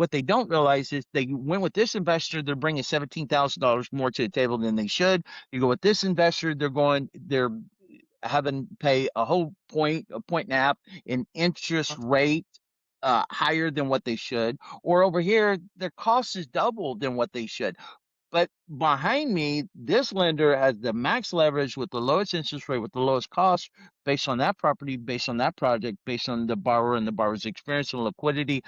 what they don't realize is they went with this investor, they're bringing $17,000 more to the table than they should. You go with this investor, they're having to pay a point and a half in interest rate higher than what they should. Or over here, their cost is double than what they should. But behind me, this lender has the max leverage with the lowest interest rate, with the lowest cost based on that property, based on that project, based on the borrower and the borrower's experience and liquidity.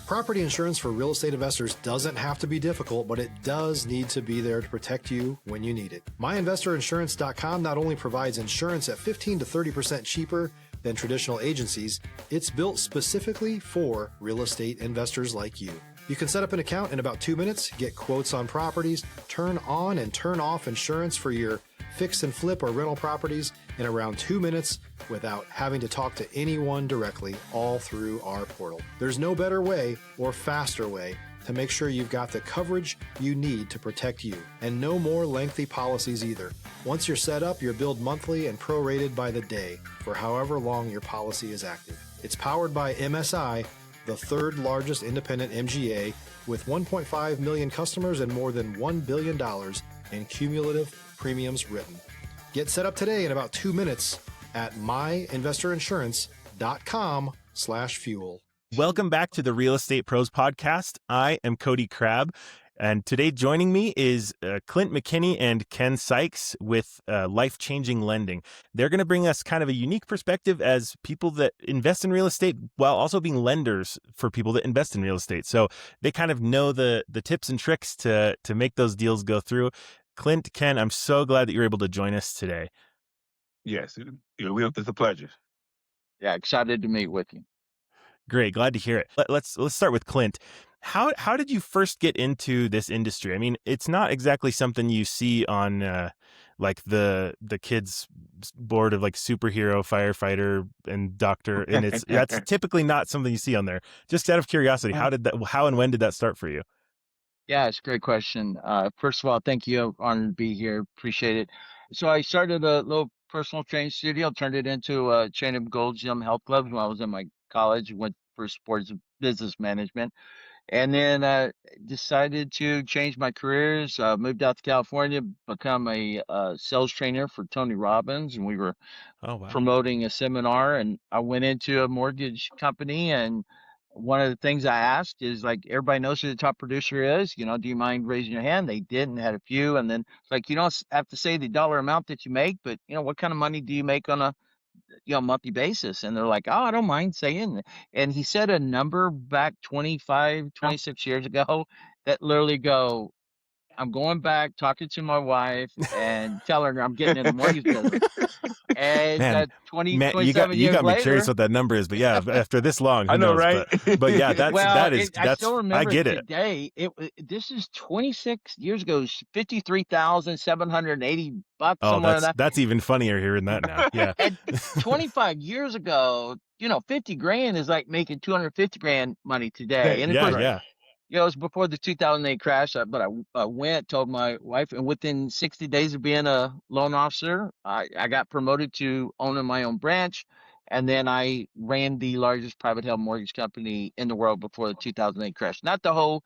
Property insurance for real estate investors doesn't have to be difficult, but it does need to be there to protect you when you need it. MyInvestorInsurance.com not only provides insurance at 15 to 30% cheaper than traditional agencies, it's built specifically for real estate investors like you. You can set up an account in about 2 minutes, get quotes on properties, turn on and turn off insurance for your fix and flip or rental properties in around 2 minutes without having to talk to anyone directly, all through our portal. There's no better way or faster way to make sure you've got the coverage you need to protect you, and no more lengthy policies either. Once you're set up, you're billed monthly and prorated by the day for however long your policy is active. It's powered by MSI, the third largest independent MGA, with 1.5 million customers and more than $1 billion in cumulative premiums written. Get set up today in about 2 minutes at myinvestorinsurance.com/fuel. Welcome back to the Real Estate Pros Podcast. I am Cody Crabb, and today joining me is Klint McKinney and Ken Sikes with Life-Changing Lending. They're going to bring us kind of a unique perspective as people that invest in real estate while also being lenders for people that invest in real estate. So they kind of know the tips and tricks to make those deals go through. Klint, Ken, I'm so glad that you're able to join us today. Yes, it's a pleasure. Yeah, excited to meet with you. Great, glad to hear it. Let's start with Klint. How did you first get into this industry? I mean, it's not exactly something you see on like the kids' board of like superhero, firefighter, and doctor, and that's typically not something you see on there. Just out of curiosity, how and when did that start for you? Yeah, it's a great question. First of all, thank you. Honored to be here. Appreciate it. So I started a little personal training studio, turned it into a chain of Gold Gym health clubs when I was in my college, went for sports business management, and then decided to change my careers. Moved out to California, become a sales trainer for Tony Robbins, and we were promoting a seminar, and I went into a mortgage company, and one of the things I asked is like, everybody knows who the top producer is, do you mind raising your hand? They didn't, had a few. And then it's like, you don't have to say the dollar amount that you make, but what kind of money do you make on a monthly basis? And they're like, oh, I don't mind saying. And he said a number back 25, 26 years ago that literally I'm going back, talking to my wife and telling her I'm getting in the mortgage business. And 27 you got years me later, curious what that number is, but yeah, after this long, who I know, knows? right? But yeah, I still remember I get today. This is 26 years ago, $53,780, somewhere in that. That's even funnier hearing that now. Yeah. And 25 years ago, 50 grand is like making 250 grand money today. And of course, it was before the 2008 crash, but I went, told my wife, and within 60 days of being a loan officer, I got promoted to owning my own branch. And then I ran the largest private held mortgage company in the world before the 2008 crash. Not the whole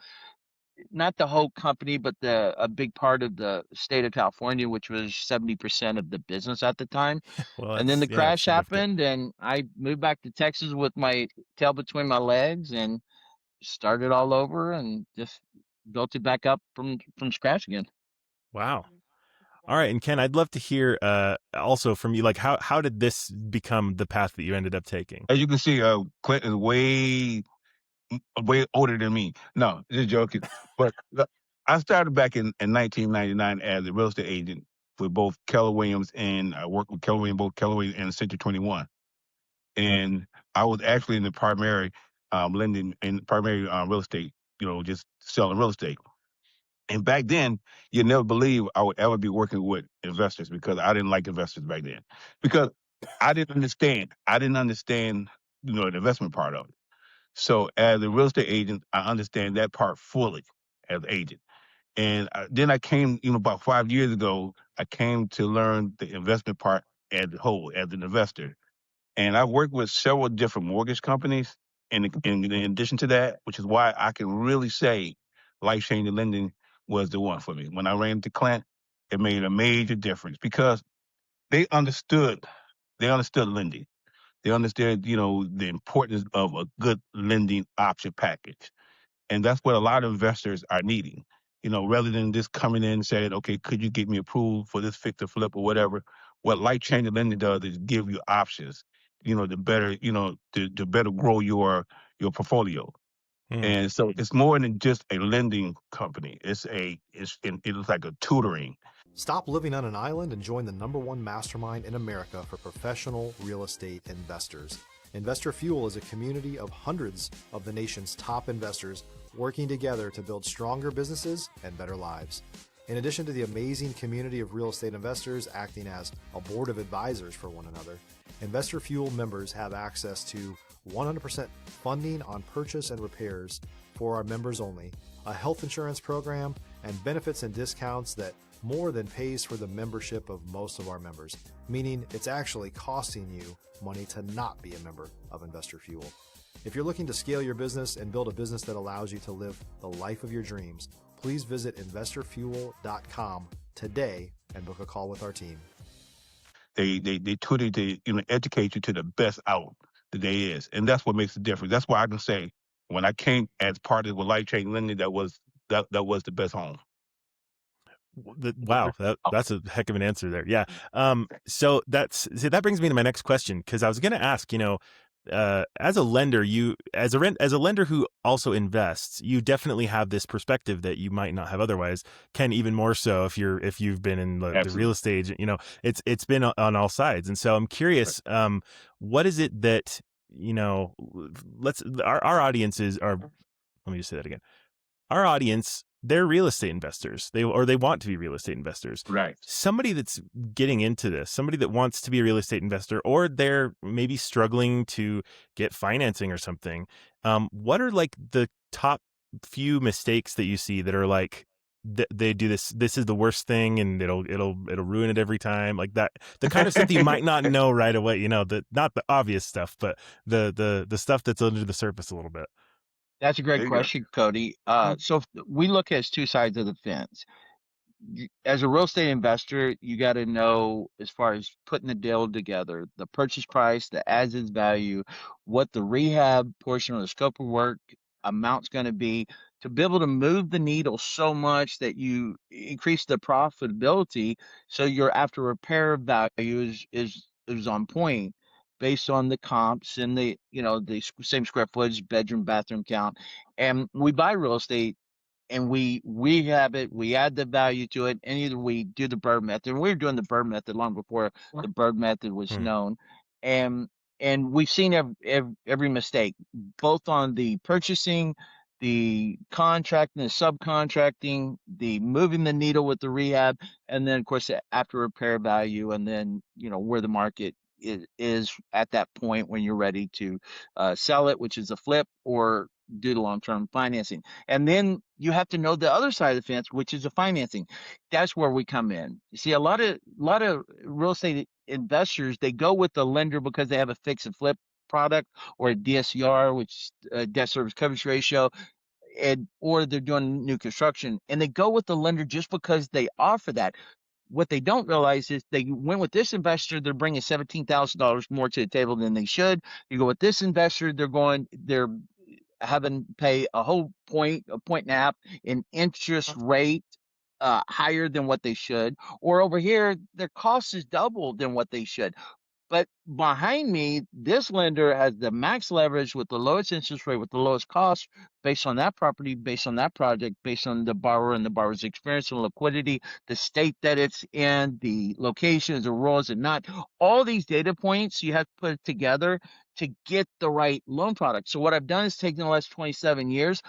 company, but a big part of the state of California, which was 70% of the business at the time. Well, and then the crash happened, and I moved back to Texas with my tail between my legs and started all over and just built it back up from scratch again. Wow. All right. And Ken, I'd love to hear also from you, like how did this become the path that you ended up taking? As you can see, Klint is way older than me. No, just joking. But I started back in 1999 as a real estate agent with both Keller Williams, and I worked with Keller Williams, both Keller Williams and Century 21. And I was actually in the primary lending and primary real estate, just selling real estate. And back then, you never believe I would ever be working with investors, because I didn't like investors back then, because I didn't understand. The investment part of it. So as a real estate agent, I understand that part fully as an agent. And then I came, about 5 years ago, I came to learn the investment part as a whole, as an investor. And I worked with several different mortgage companies in addition to that, which is why I can really say life changing lending was the one for me. When I ran to Klint, it made a major difference because they understood lending. They understood, the importance of a good lending option package. And that's what a lot of investors are needing. Rather than just coming in and saying, okay, could you get me approved for this fix or flip or whatever? What life changing lending does is give you options, to better, to better grow your portfolio. Hmm. And so it's more than just a lending company. It's like a tutoring. Stop living on an island and join the #1 mastermind in America for professional real estate investors. Investor Fuel is a community of hundreds of the nation's top investors working together to build stronger businesses and better lives. In addition to the amazing community of real estate investors acting as a board of advisors for one another, Investor Fuel members have access to 100% funding on purchase and repairs for our members only, a health insurance program, and benefits and discounts that more than pays for the membership of most of our members, meaning it's actually costing you money to not be a member of Investor Fuel. If you're looking to scale your business and build a business that allows you to live the life of your dreams, please visit investorfuel.com today and book a call with our team. They tutor to educate you to the best out that there is, and that's what makes the difference. That's why I can say when I came as part of the life changing lending, that was the best home. Wow, that's a heck of an answer there. Yeah. So that brings me to my next question, because I was going to ask, as a lender, as a lender who also invests, you definitely have this perspective that you might not have otherwise. Ken, even more so if you've been in the real estate, it's been on all sides. And so I'm curious, what is it that, our audiences are, let me just say that again. Our audience, they're real estate investors. They want to be real estate investors. Right. Somebody that's getting into this, somebody that wants to be a real estate investor, or they're maybe struggling to get financing or something. What are like the top few mistakes that you see that are like they do this? This is the worst thing, and it'll ruin it every time. Like that, the kind of stuff that you might not know right away. Not the obvious stuff, but the stuff that's under the surface a little bit. That's a great There you go. question, Cody. We look at two sides of the fence. As a real estate investor, you got to know as far as putting the deal together, the purchase price, the as is value, what the rehab portion of the scope of work amount's going to be to be able to move the needle so much that you increase the profitability. So your after repair value is on point based on the comps and the same square footage, bedroom, bathroom count. And we buy real estate and we rehab it, we add the value to it, and either we do the bird method. And we were doing the bird method long before the bird method was Hmm. known, and we've seen every mistake, both on the purchasing, the contracting, the subcontracting, the moving the needle with the rehab, and then of course the after repair value, and then where the market is at that point when you're ready to sell it, which is a flip or do the long-term financing. And then you have to know the other side of the fence, which is the financing. That's where we come in. You see, a lot of real estate investors, they go with the lender because they have a fix and flip product or a DSCR, which debt service coverage ratio, or they're doing new construction, and they go with the lender just because they offer that. What they don't realize is they went with this investor, they're bringing $17,000 more to the table than they should. You go with this investor, they're having to pay a point and a half in interest rate higher than what they should. Or over here, their cost is double than what they should. But behind me, this lender has the max leverage with the lowest interest rate, with the lowest cost based on that property, based on that project, based on the borrower and the borrower's experience and liquidity, the state that it's in, the location, is it rural, is it not? All these data points you have to put together to get the right loan product. So what I've done is taken the last 27 years,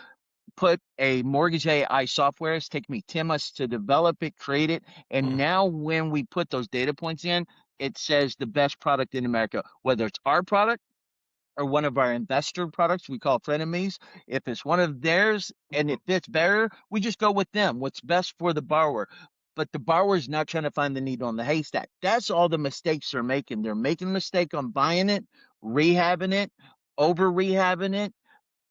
put a mortgage AI software. It's taken me 10 months to develop it, create it. And now when we put those data points in, it says the best product in America, whether it's our product or one of our investor products we call frenemies. If it's one of theirs and it fits better, we just go with them. What's best for the borrower. But the borrower is not trying to find the needle on the haystack. That's all the mistakes they're making. They're making a mistake on buying it, rehabbing it, over rehabbing it,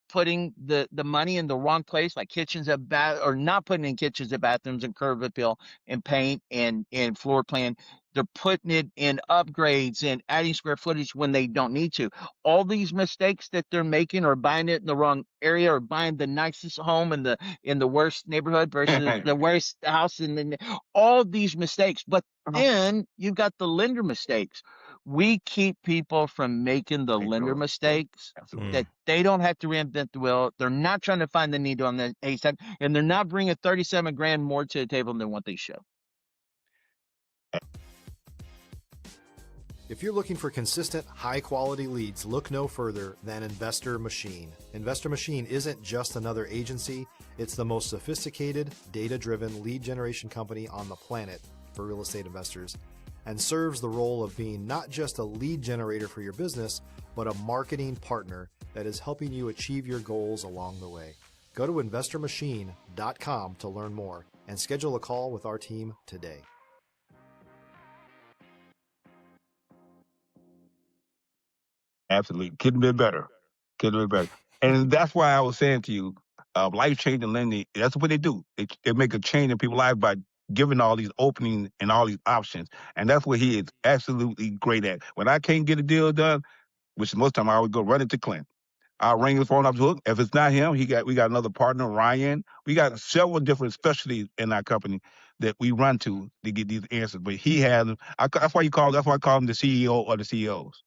putting the money in the wrong place, like kitchens and bath, or not putting in kitchens and bathrooms and curb appeal and paint and floor plan. They're putting it in upgrades and adding square footage when they don't need to. All these mistakes that they're making, or buying it in the wrong area, or buying the nicest home in the worst neighborhood versus the worst house in the all these mistakes. But then you've got the lender mistakes. We keep people from making the lender mistakes that they don't have to reinvent the wheel. They're not trying to find the needle on the haystack, and they're not bringing 37 grand more to the table than what they show. If you're looking for consistent, high-quality leads, look no further than Investor Machine. Investor Machine isn't just another agency. It's the most sophisticated, data-driven lead generation company on the planet for real estate investors, and serves the role of being not just a lead generator for your business, but a marketing partner that is helping you achieve your goals along the way. Go to investormachine.com to learn more and schedule a call with our team today. Absolutely. Couldn't be better. Couldn't be better. And that's why I was saying to you, life-changing lending, that's what they do. They make a change in people's lives by giving all these openings and all these options. And that's what he is absolutely great at. When I can't get a deal done, which most of the time I always go running to Klint. I'll ring his phone up to hook. If it's not him, we got another partner, Ryan. We got several different specialties in our company that we run to get these answers. But he has them. That's why I call him the CEO or the CEOs.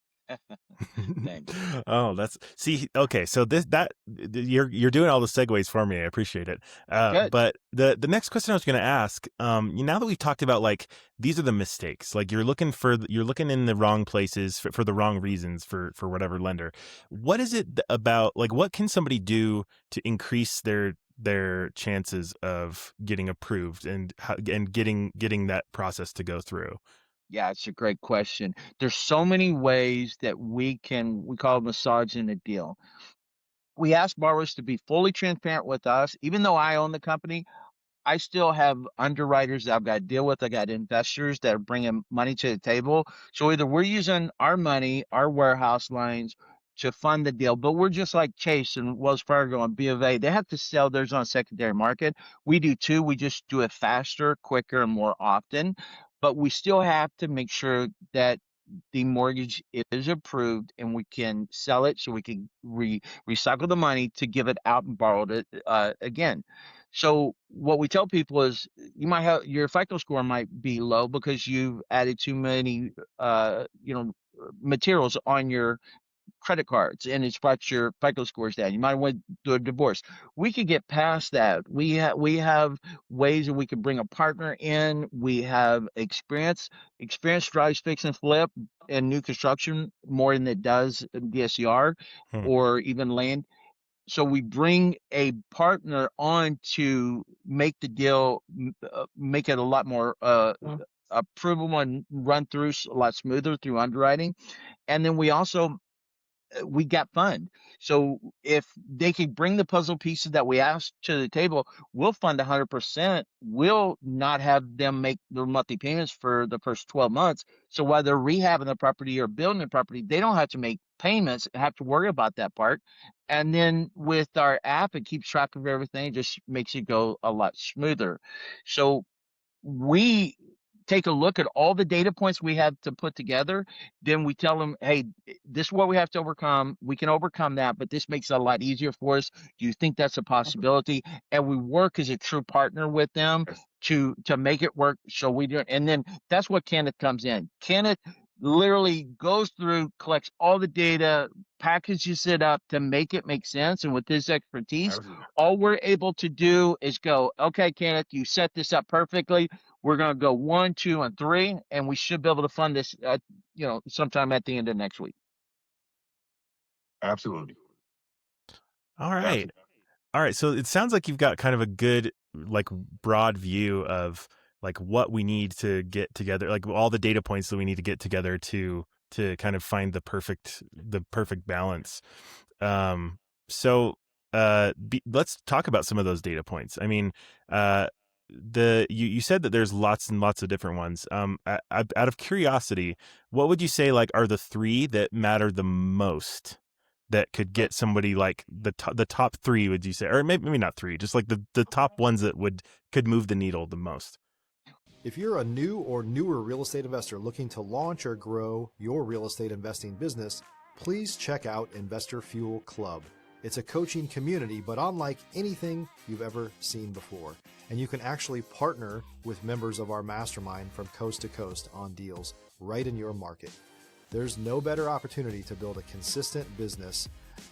Thanks. Oh, okay. So you're doing all the segues for me. I appreciate it. Good. But the next question I was going to ask, now that we've talked about, like, these are the mistakes, like you're looking in the wrong places for the wrong reasons for whatever lender. What is it about, like, what can somebody do to increase their chances of getting approved and getting that process to go through? Yeah, it's a great question. There's so many ways that we call it massaging a deal. We ask borrowers to be fully transparent with us. Even though I own the company, I still have underwriters that I've got to deal with. I got investors that are bringing money to the table. So either we're using our money, our warehouse lines to fund the deal, but we're just like Chase and Wells Fargo and B of A. They have to sell theirs on secondary market. We do too. We just do it faster, quicker, and more often. But we still have to make sure that the mortgage is approved and we can sell it so we can recycle the money to give it out and borrow it again. So what we tell people is you might have your FICO score might be low because you've added too many materials on your credit cards and it's brought your FICO scores down. You might want to do a divorce. We could get past that. We have ways that we could bring a partner in. We have experience. Experience drives fix and flip and new construction more than it does DSCR or even land. So we bring a partner on to make the deal, make it a lot more approvable and run through a lot smoother through underwriting. And then we got fund. So if they can bring the puzzle pieces that we asked to the table, we'll fund 100%. We'll not have them make their monthly payments for the first 12 months. So while they're rehabbing the property or building the property, they don't have to make payments, have to worry about that part. And then with our app, it keeps track of everything, just makes it go a lot smoother. So we take a look at all the data points we have to put together. Then we tell them, hey, this is what we have to overcome. We can overcome that, but this makes it a lot easier for us. Do you think that's a possibility? And we work as a true partner with them to make it work. So we do it. And then that's what Kenneth comes in. Kenneth literally goes through, collects all the data, packages it up to make it make sense. And with his expertise, all we're able to do is go, okay, Kenneth, you set this up perfectly. We're going to go 1, 2, and 3, and we should be able to fund this, sometime at the end of next week. Absolutely. All right. All right. So it sounds like you've got kind of a good, like, broad view of, like, what we need to get together, like all the data points that we need to get together to to kind of find the perfect balance. Um, so let's talk about some of those data points. I mean, you said that there's lots and lots of different ones. Out of curiosity, what would you say like are the three that matter the most that could get somebody like the top three? Would you say, or maybe not three, just like the top ones that could move the needle the most? If you're a new or newer real estate investor looking to launch or grow your real estate investing business, please check out Investor Fuel Club. It's a coaching community, but unlike anything you've ever seen before. And you can actually partner with members of our mastermind from coast to coast on deals right in your market. There's no better opportunity to build a consistent business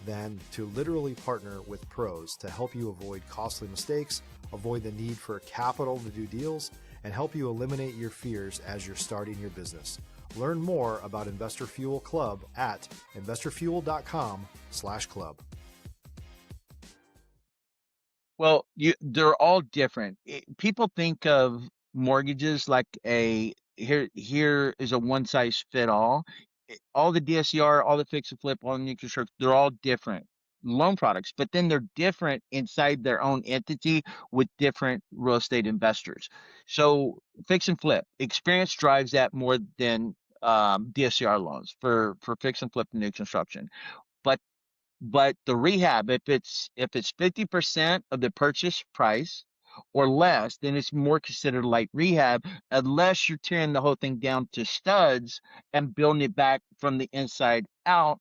than to literally partner with pros to help you avoid costly mistakes, avoid the need for capital to do deals, and help you eliminate your fears as you're starting your business. Learn more about Investor Fuel Club at investorfuel.com/club. Well, they're all different. People think of mortgages like here is a one size fit all. All the DSCR, all the fix and flip, all the new construction, they're all different loan products, but then they're different inside their own entity with different real estate investors. So fix and flip experience drives that more than DSCR loans for fix and flip and new construction. But the rehab, if it's 50% of the purchase price or less, then it's more considered light rehab, unless you're tearing the whole thing down to studs and building it back from the inside out.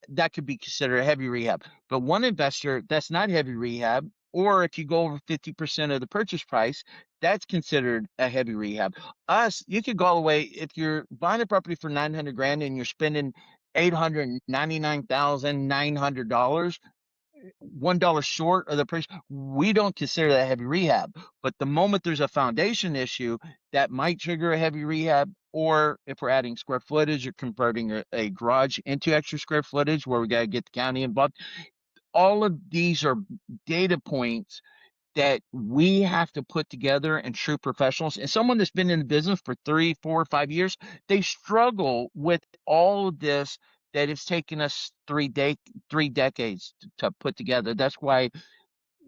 That could be considered a heavy rehab. But one investor, that's not heavy rehab, or if you go over 50% of the purchase price, that's considered a heavy rehab. Us, you could go all the way if you're buying a property for 900 grand and you're spending $899,900, $1 short of the price. We don't consider that heavy rehab. But the moment there's a foundation issue, that might trigger a heavy rehab. Or if we're adding square footage or converting a garage into extra square footage where we got to get the county involved. All of these are data points that we have to put together, and true professionals and someone that's been in the business for 3, 4, 5 years, they struggle with all of this that it's taken us 3 decades to put together. That's why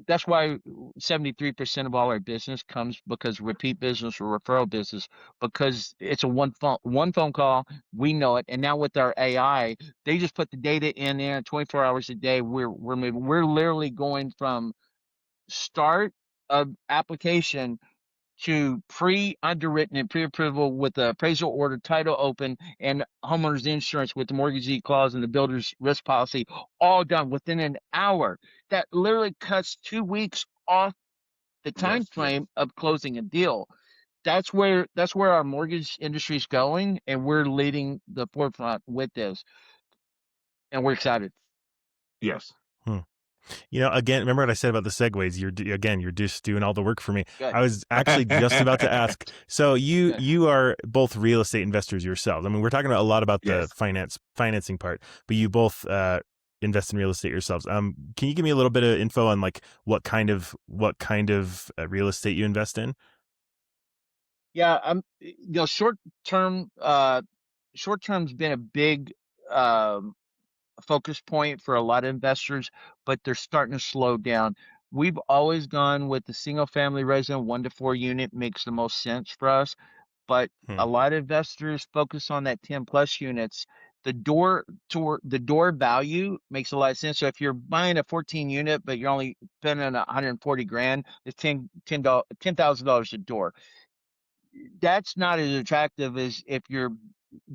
73% of all our business comes because repeat business or referral business, because it's a one phone call. We know it. And now with our AI, they just put the data in there 24 hours a day. We're moving. We're literally going from start of application to pre-underwritten and pre-approval with the appraisal order, title open, and homeowners insurance with the mortgagee clause and the builder's risk policy, all done within an hour. That literally cuts 2 weeks off the time frame of closing a deal. That's where our mortgage industry is going, and we're leading the forefront with this, and we're excited. Yes. Again, remember what I said about the segues? You're just doing all the work for me. Good. I was actually just about to ask. So you are both real estate investors yourselves. I mean, we're talking a lot about the financing part, but you both invest in real estate yourselves. Can you give me a little bit of info on like what kind of real estate you invest in? Yeah, short term's been a big focus point for a lot of investors, but they're starting to slow down. We've always gone with the single family resident 1 to 4 unit makes the most sense for us, but a lot of investors focus on that 10 plus units. The door value makes a lot of sense. So if you're buying a 14 unit, but you're only spending 140 grand, it's $10,000 a door. That's not as attractive as if you're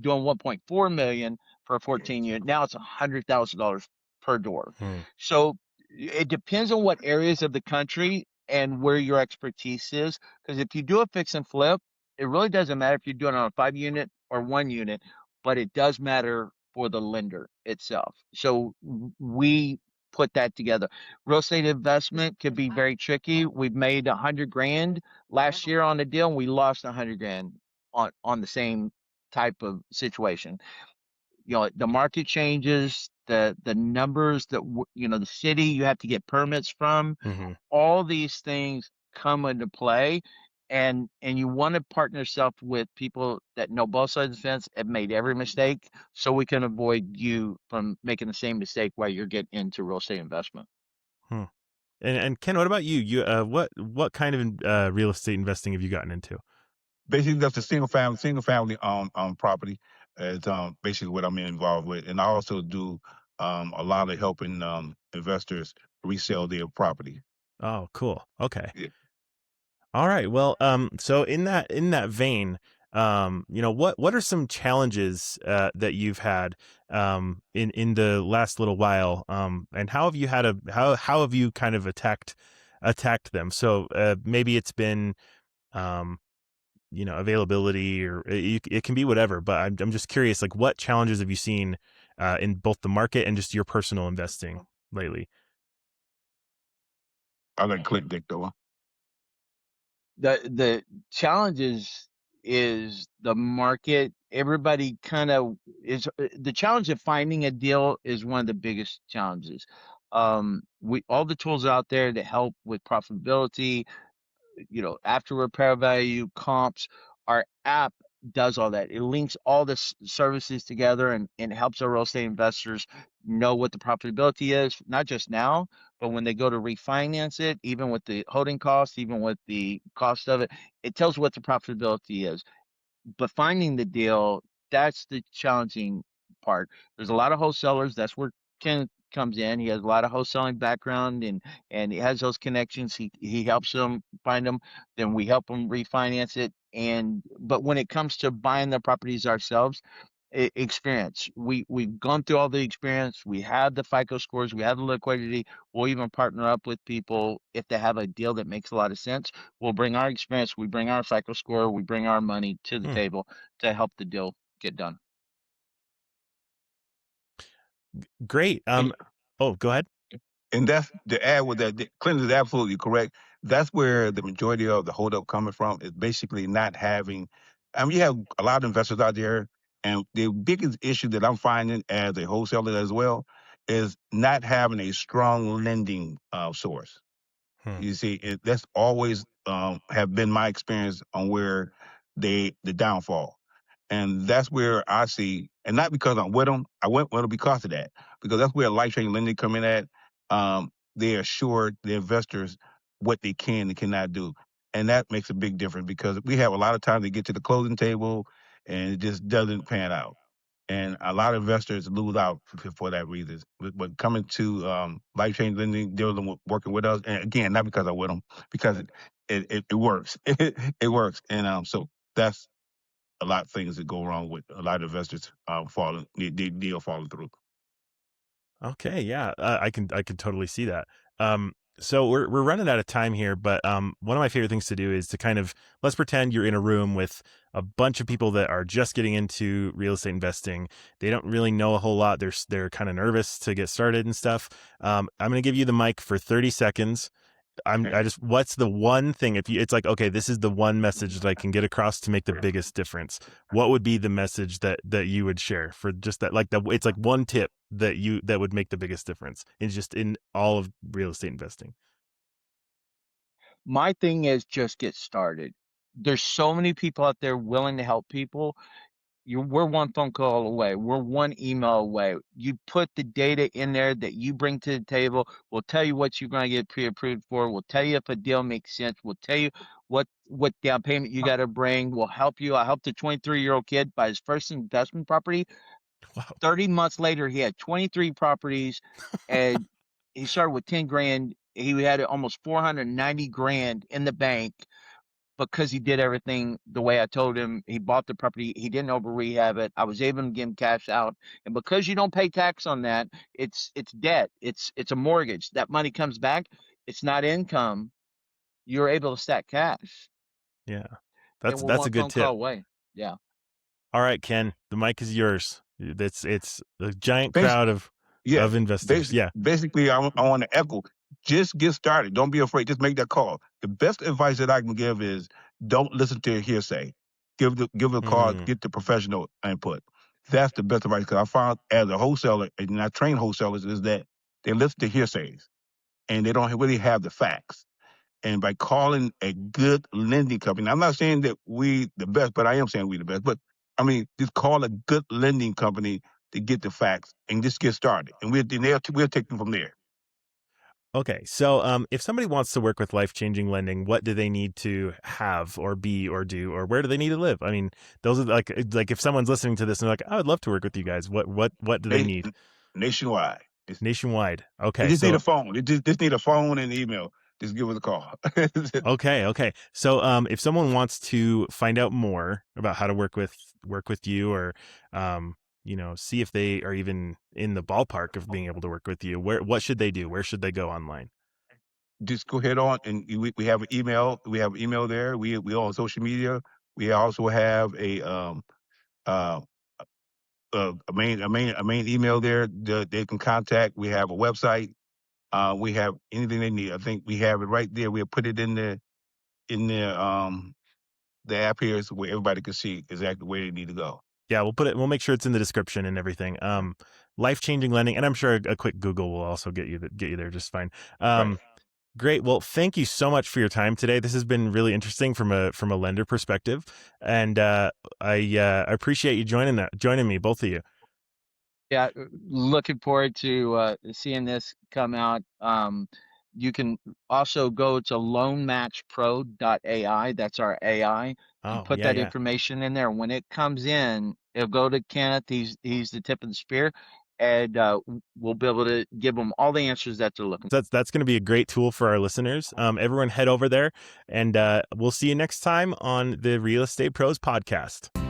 doing 1.4 million for a 14 unit. Now it's $100,000 per door. So it depends on what areas of the country and where your expertise is. Because if you do a fix and flip, it really doesn't matter if you're doing it on a 5 unit or 1 unit, but it does matter for the lender itself. So we put that together. Real estate investment can be very tricky. We've made 100 grand last year on the deal, and we lost 100 grand on the same type of situation. The market changes, the numbers that the city you have to get permits from. All these things come into play, and you want to partner yourself with people that know both sides of the fence, have made every mistake, so we can avoid you from making the same mistake while you're getting into real estate investment. Hmm. And Ken, what about you? What kind of real estate investing have you gotten into? Basically, that's a single family property. Is basically what I'm involved with, and I also do a lot of helping investors resell their property. Oh, cool. Okay. Yeah. All right. Well, so in that vein, what are some challenges that you've had in the last little while, and how have you how have you kind of attacked them? So maybe it's been availability, or it can be whatever. But I'm just curious, like, what challenges have you seen in both the market and just your personal investing lately? I let Clint take that one. The challenges is the market. Everybody kind of is the challenge of finding a deal is one of the biggest challenges. We all the tools out there to help with profitability, after repair value, comps. Our app does all that. It links all the services together, and helps our real estate investors know what the profitability is, not just now, but when they go to refinance it, even with the holding costs, even with the cost of it, it tells what the profitability is. But finding the deal, that's the challenging part. There's a lot of wholesalers. That's where Ken comes in. He has a lot of wholesaling background, and he has those connections. He helps them find them. Then we help them refinance it. And but when it comes to buying the properties ourselves, experience. We've gone through all the experience. We have the FICO scores. We have the liquidity. We'll even partner up with people if they have a deal that makes a lot of sense. We'll bring our experience. We bring our FICO score. We bring our money to the Hmm. table to help the deal get done. Great. And Oh, go ahead. and that's the ad with that. Clint is absolutely correct. That's where the majority of the holdup coming from is basically not having. I mean, you have a lot of investors out there, and the biggest issue that I'm finding as a wholesaler as well is not having a strong lending source. Hmm. You see, that's always have been my experience on where the downfall, and that's where I see, and not because I'm with them, I went with them because of that, because that's where life changing lending come in at. They assure the investors what they can and cannot do, and that makes a big difference because we have a lot of time to get to the closing table, and it just doesn't pan out. And a lot of investors lose out for that reason. But coming to life change lending, dealing with working with us, and again, not because I'm with them, because it works. It works, and so that's a lot of things that go wrong with a lot of investors falling the deal falling through. Okay, yeah, I can totally see that. So we're running out of time here, but one of my favorite things to do is to kind of, let's pretend you're in a room with a bunch of people that are just getting into real estate investing. They don't really know a whole lot. They're kind of nervous to get started and stuff. I'm going to give you the mic for 30 seconds. What's the one thing, if you, it's like, okay, this is the one message that I can get across to make the biggest difference. What would be the message that you would share for just that, like it's like one tip that would make the biggest difference in all of real estate investing? My thing is just get started. There's so many people out there willing to help people. We're one phone call away. We're one email away. You put the data in there that you bring to the table. We'll tell you what you're going to get pre-approved for. We'll tell you if a deal makes sense. We'll tell you what down payment you got to bring. We'll help you. I helped a 23-year-old kid buy his first investment property. Wow. 30 months later, he had 23 properties, and he started with 10 grand. He had almost 490 grand in the bank because he did everything the way I told him. He bought the property. He didn't over rehab it. I was able to give him cash out. And because you don't pay tax on that, it's debt. It's a mortgage. That money comes back. It's not income. You're able to stack cash. Yeah, And we're that's a one good phone tip. call away. Yeah. All right, Ken, the mic is yours. It's a giant Bas- crowd of yeah, investors. Yeah. basically, I want to echo. Just get started. Don't be afraid. Just make that call. The best advice that I can give is don't listen to hearsay. Give a call. Hmm. Get the professional input. That's the best advice because I found as a wholesaler and I train wholesalers is that they listen to hearsays and they don't really have the facts. And by calling a good lending company, I'm not saying that we the best, but I am saying we the best. But I mean, just call a good lending company to get the facts and just get started. And we'll take them from there. Okay, so if somebody wants to work with life-changing lending, what do they need to have or be or do, or where do they need to live? I mean, those are like if someone's listening to this and they're like, I would love to work with you guys. What do they need? Nationwide. Nationwide. They Okay, just need so a phone. They just need a phone and email. Just give us a call. okay. So if someone wants to find out more about how to work with you, or see if they are even in the ballpark of being able to work with you, what should they do? Where should they go online? Just go ahead on and we have an email. We have an email there. We on social media. We also have uh, a main email there that they can contact. We have a website. We have anything they need. I think we have it right there. We'll put it in the app here so where everybody can see exactly where they need to go. Yeah, we'll make sure it's in the description and everything. Life-changing lending, and I'm sure a quick Google will also get you there just fine. Right. Great. Well, thank you so much for your time today. This has been really interesting from a lender perspective, and I appreciate you joining me, both of you. Yeah, looking forward to seeing this come out. You can also go to loanmatchpro.ai. That's our AI, and Oh, put that yeah. information in there. When it comes in, it'll go to Kenneth. He's the tip of the spear, and we'll be able to give them all the answers that they're looking for. That's going to be a great tool for our listeners. Everyone head over there, and we'll see you next time on the Real Estate Pros podcast.